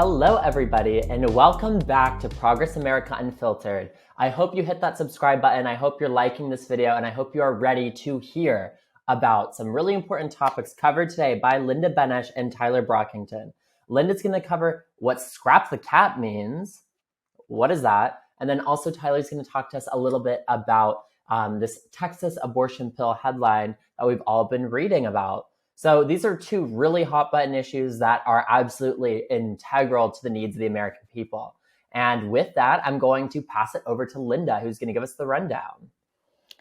Hello, everybody, and welcome back to Progress America Unfiltered. I hope you hit that subscribe button. I hope you're liking this video, and I hope you are ready to hear about some really important topics covered today by Linda Benesh and Tyler Brockington. Linda's going to cover what scrap the cat means. What is that? And then also Tyler's going to talk to us a little bit about this Texas abortion pill headline that we've all been reading about. So these are two really hot button issues that are absolutely integral to the needs of the American people. And with that, I'm going to pass it over to Linda, who's going to give us the rundown.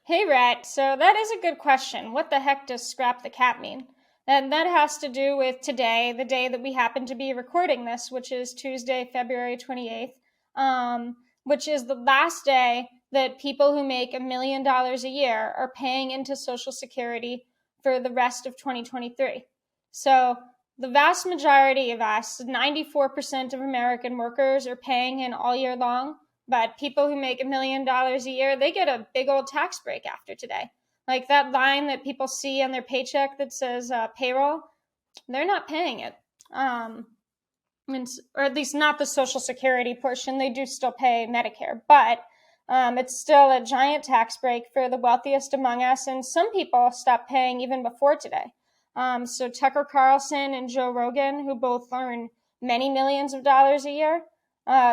Hey, Rhett. So that is a good question. What the heck does scrap the cat mean? And that has to do with today, the day that we happen to be recording this, which is Tuesday, February 28th, which is the last day that people who make $1 million a year are paying into Social Security for the rest of 2023. So the vast majority of us, 94% of American workers, are paying in all year long. But people who make $1 million a year, they get a big old tax break after today. Like that line that people see on their paycheck that says payroll, they're not paying it. Or at least not the Social Security portion. They do still pay Medicare, but it's still a giant tax break for the wealthiest among us, and some people stopped paying even before today. So Tucker Carlson and Joe Rogan, who both earn many millions of dollars a year,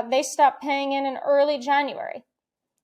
they stopped paying in early January.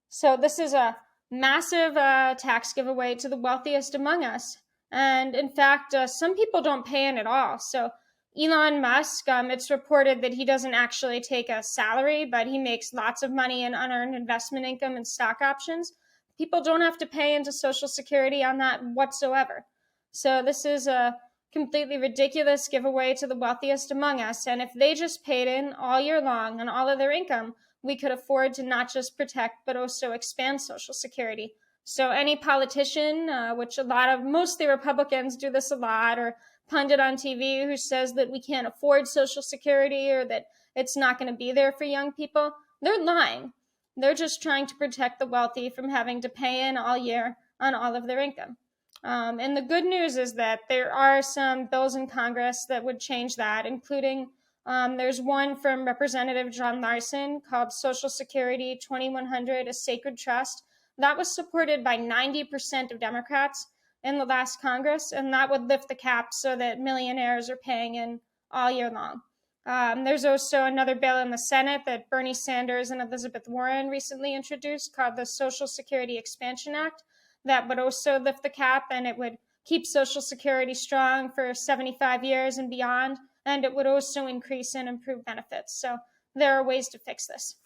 So this is a massive tax giveaway to the wealthiest among us. And in fact, some people don't pay in at all. So Elon Musk, it's reported that he doesn't actually take a salary, but he makes lots of money in unearned investment income and stock options. People don't have to pay into Social Security on that whatsoever. So this is a completely ridiculous giveaway to the wealthiest among us. And if they just paid in all year long on all of their income, we could afford to not just protect, but also expand Social Security. So any politician, which mostly Republicans do this a lot, or pundit on TV who says that we can't afford Social Security or that it's not going to be there for young people, they're lying. They're just trying to protect the wealthy from having to pay in all year on all of their income. And the good news is that there are some bills in Congress that would change that, including there's one from Representative John Larson called Social Security 2100, a Sacred Trust. That was supported by 90% of Democrats in the last Congress, and that would lift the cap so that millionaires are paying in all year long. There's also another bill in the Senate that Bernie Sanders and Elizabeth Warren recently introduced called the Social Security Expansion Act that would also lift the cap, and it would keep Social Security strong for 75 years and beyond, and it would also increase and improve benefits. So there are ways to fix this.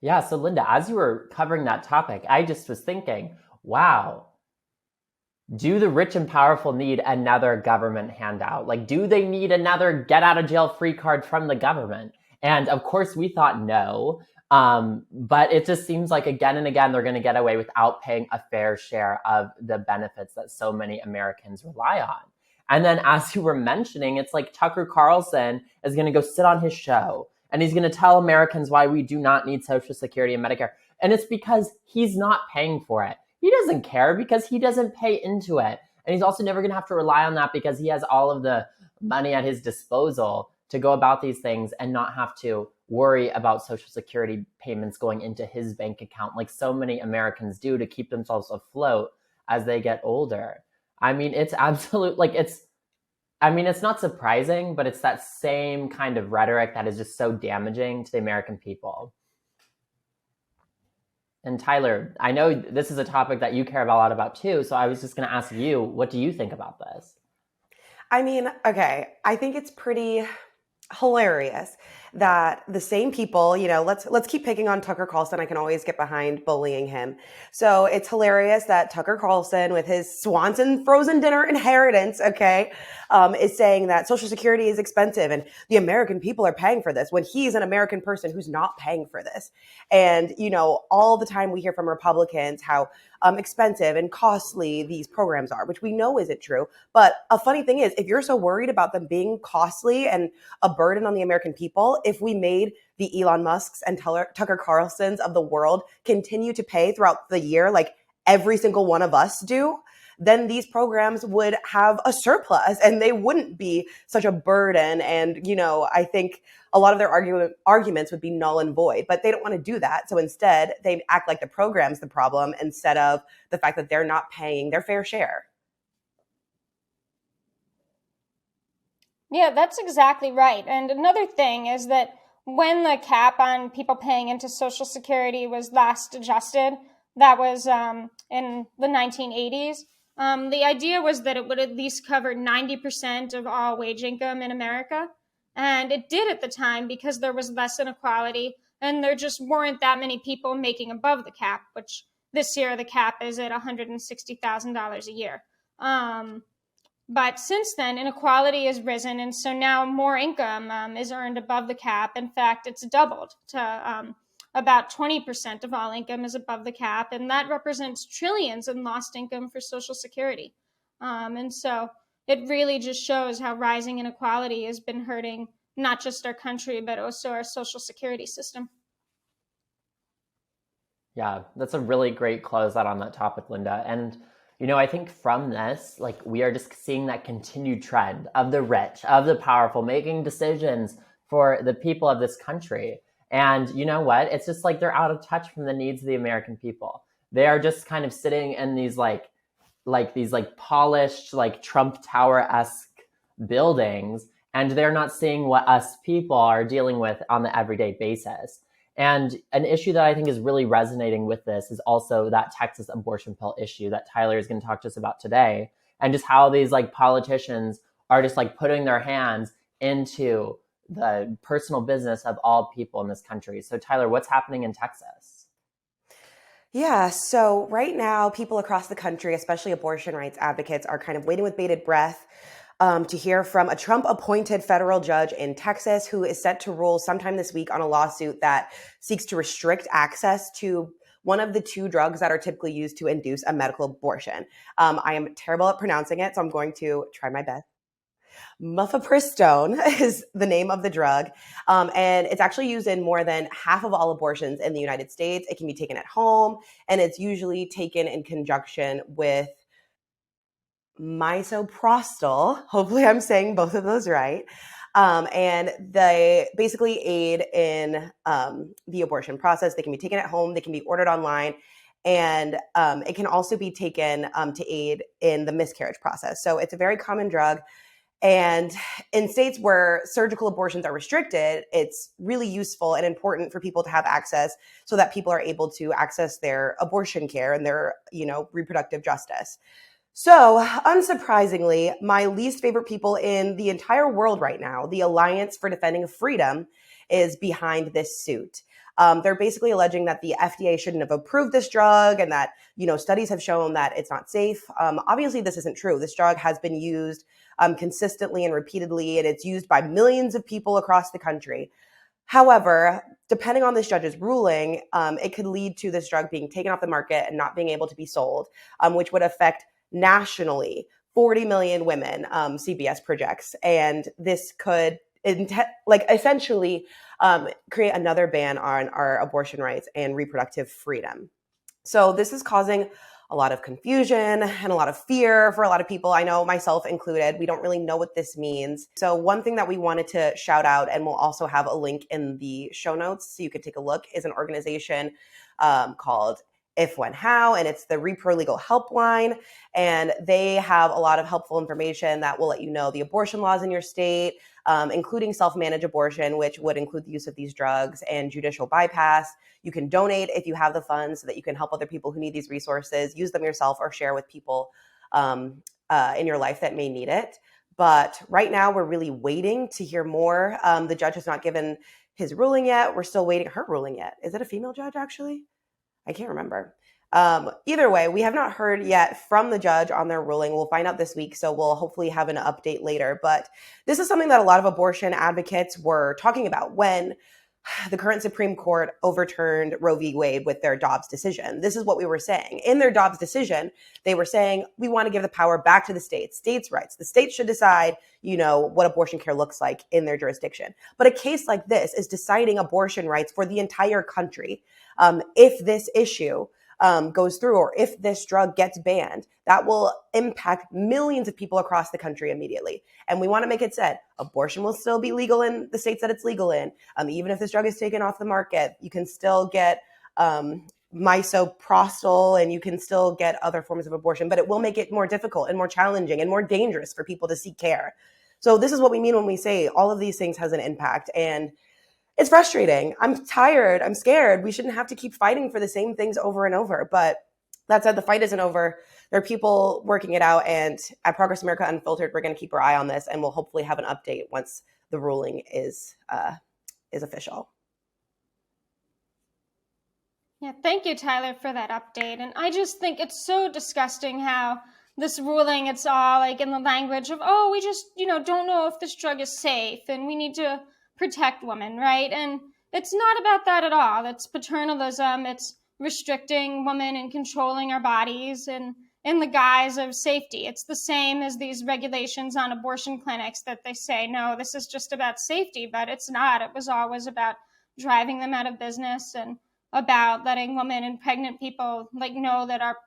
Yeah, so Linda, as you were covering that topic, I just was thinking, wow, do the rich and powerful need another government handout? Like, do they need another get out of jail free card from the government? And of course, we thought no. But it just seems like again and again, they're going to get away without paying a fair share of the benefits that so many Americans rely on. And then as you were mentioning, it's like Tucker Carlson is going to go sit on his show and he's going to tell Americans why we do not need Social Security and Medicare. And it's because he's not paying for it. He doesn't care because he doesn't pay into it. And he's also never going to have to rely on that because he has all of the money at his disposal to go about these things and not have to worry about Social Security payments going into his bank account like so many Americans do to keep themselves afloat as they get older. I mean, it's absolute, it's not surprising, but it's that same kind of rhetoric that is just so damaging to the American people. And Tyler, I know this is a topic that you care a lot about too, so I was just going to ask you, what do you think about this? I mean, okay, I think it's pretty hilarious that the same people, let's keep picking on Tucker Carlson. I can always get behind bullying him. So it's hilarious that Tucker Carlson, with his Swanson frozen dinner inheritance, is saying that Social Security is expensive and the American people are paying for this when he's an American person who's not paying for this. And, all the time we hear from Republicans how expensive and costly these programs are, which we know isn't true. But a funny thing is, if you're so worried about them being costly and a burden on the American people, if we made the Elon Musks and Tucker Carlsons of the world continue to pay throughout the year, like every single one of us do, then these programs would have a surplus and they wouldn't be such a burden. And, I think a lot of their arguments would be null and void, but they don't want to do that. So instead, they act like the program's the problem instead of the fact that they're not paying their fair share. Yeah, that's exactly right. And another thing is that when the cap on people paying into Social Security was last adjusted, that was in the 1980s. The idea was that it would at least cover 90% of all wage income in America. And it did at the time because there was less inequality and there just weren't that many people making above the cap, which this year the cap is at $160,000 a year. But since then, inequality has risen, and so now more income is earned above the cap. In fact, it's doubled to about 20% of all income is above the cap, and that represents trillions in lost income for Social Security. And so it really just shows how rising inequality has been hurting not just our country, but also our Social Security system. Yeah, that's a really great closeout on that topic, Linda. And I think from this, we are just seeing that continued trend of the rich, of the powerful, making decisions for the people of this country. And you know what? It's just they're out of touch from the needs of the American people. They are just kind of sitting in these these polished, Trump Tower-esque buildings, and they're not seeing what us people are dealing with on the everyday basis. And an issue that I think is really resonating with this is also that Texas abortion pill issue that Tyler is going to talk to us about today, and just how these politicians are just putting their hands into the personal business of all people in this country. So Tyler, what's happening in Texas? Yeah, so right now, people across the country, especially abortion rights advocates, are kind of waiting with bated breath to hear from a Trump-appointed federal judge in Texas who is set to rule sometime this week on a lawsuit that seeks to restrict access to one of the two drugs that are typically used to induce a medical abortion. I am terrible at pronouncing it, so I'm going to try my best. Mifepristone is the name of the drug, and it's actually used in more than half of all abortions in the United States. It can be taken at home, and it's usually taken in conjunction with misoprostol. Hopefully I'm saying both of those right. And they basically aid in the abortion process. They can be taken at home. They can be ordered online. And it can also be taken to aid in the miscarriage process. So it's a very common drug. And in states where surgical abortions are restricted, it's really useful and important for people to have access so that people are able to access their abortion care and their, reproductive justice. So, unsurprisingly, my least favorite people in the entire world right now, the Alliance for Defending Freedom, is behind this suit. They're basically alleging that the FDA shouldn't have approved this drug and that, studies have shown that it's not safe. Obviously, this isn't true. This drug has been used consistently and repeatedly, and it's used by millions of people across the country. However, depending on this judge's ruling, it could lead to this drug being taken off the market and not being able to be sold, which would affect nationally 40 million women, CBS projects. And this could essentially create another ban on our abortion rights and reproductive freedom. So this is causing a lot of confusion and a lot of fear for a lot of people. I know myself included. We don't really know what this means. So one thing that we wanted to shout out, and we'll also have a link in the show notes so you could take a look, is an organization called If, When, How, and it's the Repro Legal Helpline. And they have a lot of helpful information that will let you know the abortion laws in your state, including self-managed abortion, which would include the use of these drugs, and judicial bypass. You can donate if you have the funds so that you can help other people who need these resources, use them yourself, or share with people in your life that may need it. But right now, we're really waiting to hear more. The judge has not given his ruling yet. We're still waiting her ruling yet. Is it a female judge, actually? I can't remember. Either way, we have not heard yet from the judge on their ruling. We'll find out this week, so we'll hopefully have an update later. But this is something that a lot of abortion advocates were talking about when the current Supreme Court overturned Roe v. Wade with their Dobbs decision. This is what we were saying. In their Dobbs decision, they were saying, we want to give the power back to the states, states' rights. The states should decide, what abortion care looks like in their jurisdiction. But a case like this is deciding abortion rights for the entire country. If this issue goes through, or if this drug gets banned, that will impact millions of people across the country immediately. And we want to make it said, abortion will still be legal in the states that it's legal in. Even if this drug is taken off the market, you can still get misoprostol, and you can still get other forms of abortion, but it will make it more difficult and more challenging and more dangerous for people to seek care. So this is what we mean when we say all of these things has an impact. And it's frustrating. I'm tired. I'm scared. We shouldn't have to keep fighting for the same things over and over. But that said, the fight isn't over. There are people working it out. And at Progress America Unfiltered, we're going to keep our eye on this, and we'll hopefully have an update once the ruling is official. Yeah, thank you, Tyler, for that update. And I just think it's so disgusting how this ruling, it's all like in the language of, oh, we just, don't know if this drug is safe and we need to protect women, right? And it's not about that at all. It's paternalism. It's restricting women and controlling our bodies and in the guise of safety. It's the same as these regulations on abortion clinics that they say, no, this is just about safety, but it's not. It was always about driving them out of business and about letting women and pregnant people know that our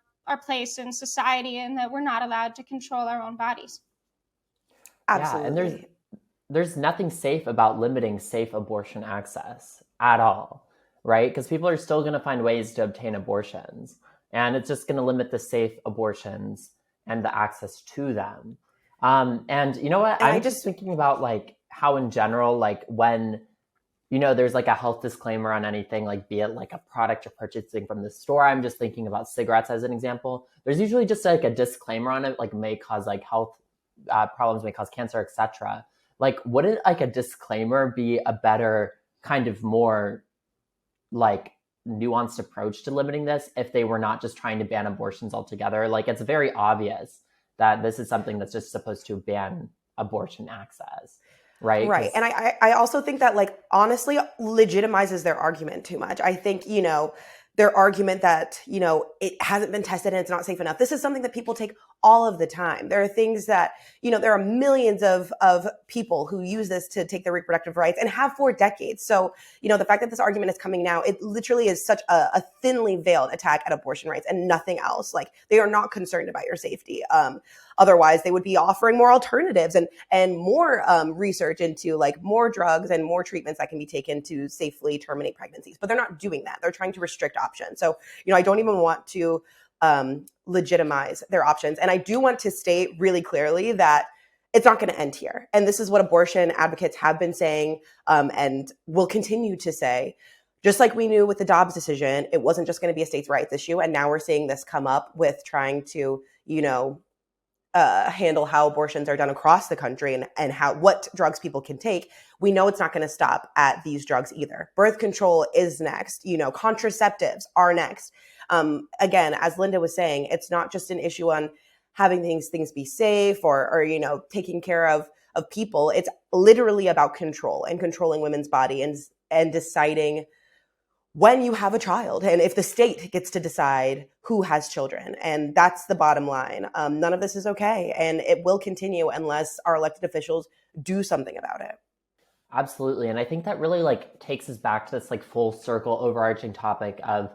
place in society and that we're not allowed to control our own bodies. Absolutely. Yeah, and there's nothing safe about limiting safe abortion access at all, right? Because people are still going to find ways to obtain abortions, and it's just going to limit the safe abortions and the access to them. And you know what? I'm just thinking about how in general, when there's a health disclaimer on anything, be it a product you're purchasing from the store. I'm just thinking about cigarettes as an example. There's usually just a disclaimer on it, may cause health problems, may cause cancer, etc. Wouldn't a disclaimer be a better kind of more nuanced approach to limiting this if they were not just trying to ban abortions altogether? It's very obvious that this is something that's just supposed to ban abortion access. Right. And I also think that honestly legitimizes their argument too much. I think, their argument that, it hasn't been tested and it's not safe enough. This is something that people take all of the time. There are things that, there are millions of people who use this to take their reproductive rights and have for decades. So, the fact that this argument is coming now, it literally is such a thinly veiled attack at abortion rights and nothing else. They are not concerned about your safety. Otherwise, they would be offering more alternatives and more research into more drugs and more treatments that can be taken to safely terminate pregnancies. But they're not doing that. They're trying to restrict options. So, I don't even want to legitimize their options. And I do want to state really clearly that it's not going to end here. And this is what abortion advocates have been saying and will continue to say. Just like we knew with the Dobbs decision, it wasn't just going to be a states' rights issue. And now we're seeing this come up with trying to, handle how abortions are done across the country and what drugs people can take. We know it's not going to stop at these drugs either. Birth control is next. Contraceptives are next. Again, as Linda was saying, it's not just an issue on having things be safe or taking care of people. It's literally about control and controlling women's body and deciding when you have a child, and if the state gets to decide who has children. And that's the bottom line. None of this is okay. And it will continue unless our elected officials do something about it. Absolutely. And I think that really takes us back to this full circle overarching topic of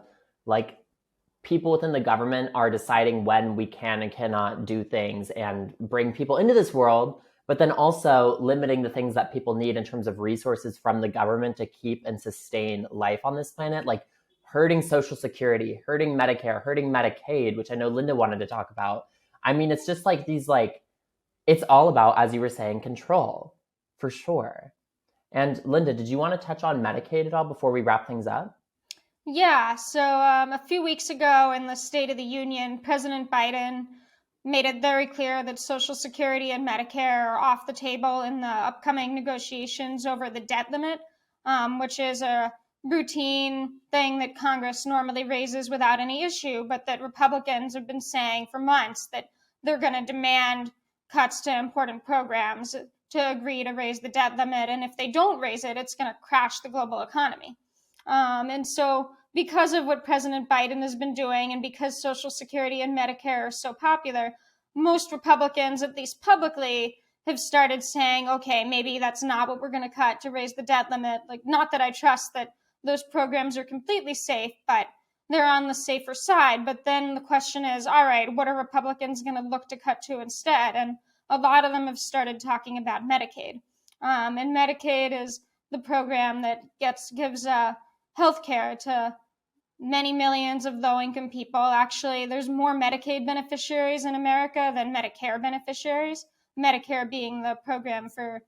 people within the government are deciding when we can and cannot do things and bring people into this world, but then also limiting the things that people need in terms of resources from the government to keep and sustain life on this planet, hurting Social Security, hurting Medicare, hurting Medicaid, which I know Linda wanted to talk about. I mean, it's just these it's all about, as you were saying, control, for sure. And Linda, did you want to touch on Medicaid at all before we wrap things up? Yeah, so a few weeks ago in the State of the Union, President Biden made it very clear that Social Security and Medicare are off the table in the upcoming negotiations over the debt limit, which is a routine thing that Congress normally raises without any issue, but that Republicans have been saying for months that they're going to demand cuts to important programs to agree to raise the debt limit. And if they don't raise it, it's going to crash the global economy. And so because of what President Biden has been doing and because Social Security and Medicare are so popular, most Republicans, at least publicly, have started saying, okay, maybe that's not what we're going to cut to raise the debt limit. Not that I trust that those programs are completely safe, but they're on the safer side. But then the question is, all right, what are Republicans going to look to cut to instead? And a lot of them have started talking about Medicaid. And Medicaid is the program that gives health care to many millions of low-income people. Actually, there's more Medicaid beneficiaries in America than Medicare beneficiaries, Medicare being the program for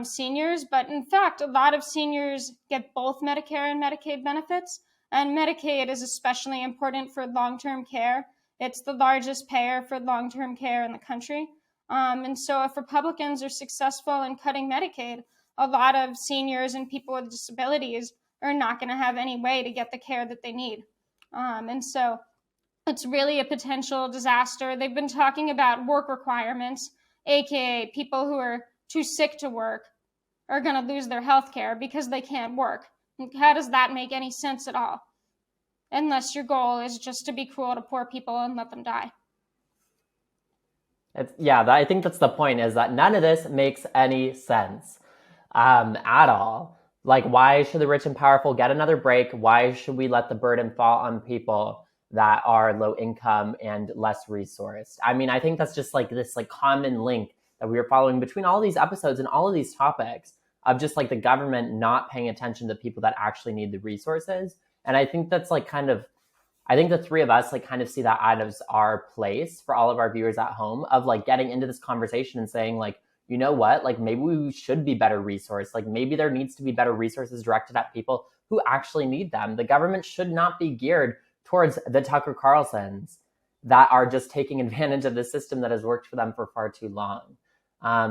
seniors. But in fact, a lot of seniors get both Medicare and Medicaid benefits, and Medicaid is especially important for long-term care. It's the largest payer for long-term care in the country. And so if Republicans are successful in cutting Medicaid, a lot of seniors and people with disabilities are not going to have any way to get the care that they need. And so it's really a potential disaster. They've been talking about work requirements, aka people who are too sick to work are going to lose their health care because they can't work. How does that make any sense at all? Unless your goal is just to be cruel to poor people and let them die. I think that's the point, is that none of this makes any sense at all. Like, why should the rich and powerful get another break? Why should we let the burden fall on people that are low income and less resourced? I mean, I think that's just like this like common link that we are following between all these episodes and all of these topics of just like the government not paying attention to people that actually need the resources. And I think that's like I think the three of us like kind of see that as our place for all of our viewers at home of like getting into this conversation and saying like, you know what, like maybe we should be better resourced. Like maybe there needs to be better resources directed at people who actually need them. The government should not be geared towards the Tucker Carlsons that are just taking advantage of the system that has worked for them for far too long.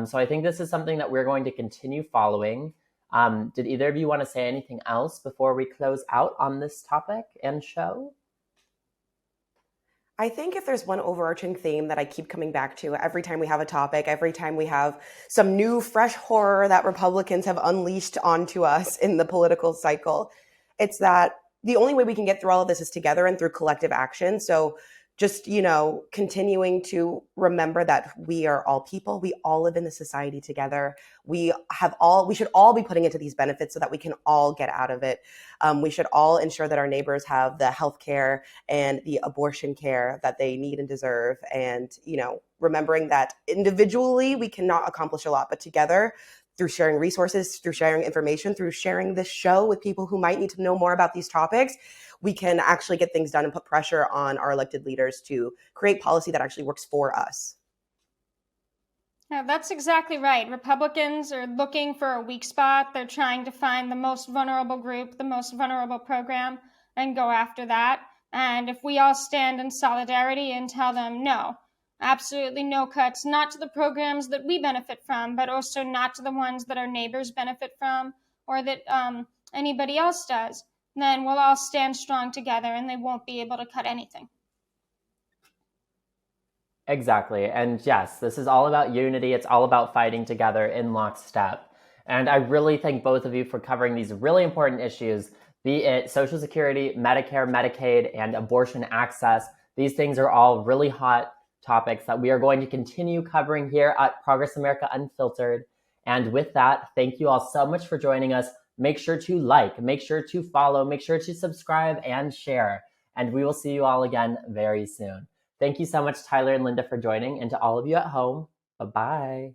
So I think this is something that we're going to continue following. Did either of you want to say anything else before we close out on this topic and show? I think if there's one overarching theme that I keep coming back to every time we have a topic, every time we have some new fresh horror that Republicans have unleashed onto us in the political cycle, it's that the only way we can get through all of this is together and through collective action. So just, continuing to remember that we are all people. We all live in the society together. We should all be putting into these benefits so that we can all get out of it. We should all ensure that our neighbors have the health care and the abortion care that they need and deserve. And, remembering that individually we cannot accomplish a lot, but together, through sharing resources, through sharing information, through sharing this show with people who might need to know more about these topics, we can actually get things done and put pressure on our elected leaders to create policy that actually works for us. Yeah, that's exactly right. Republicans are looking for a weak spot. They're trying to find the most vulnerable group, the most vulnerable program, and go after that. And if we all stand in solidarity and tell them no, absolutely no cuts, not to the programs that we benefit from, but also not to the ones that our neighbors benefit from or that anybody else does, then we'll all stand strong together and they won't be able to cut anything. Exactly. And yes, this is all about unity. It's all about fighting together in lockstep. And I really thank both of you for covering these really important issues, be it Social Security, Medicare, Medicaid, and abortion access. These things are all really hot topics that we are going to continue covering here at Progress America Unfiltered. And with that, thank you all so much for joining us. Make sure to like, make sure to follow, make sure to subscribe and share. And we will see you all again very soon. Thank you so much, Tyler and Linda, for joining. And to all of you at home, bye-bye.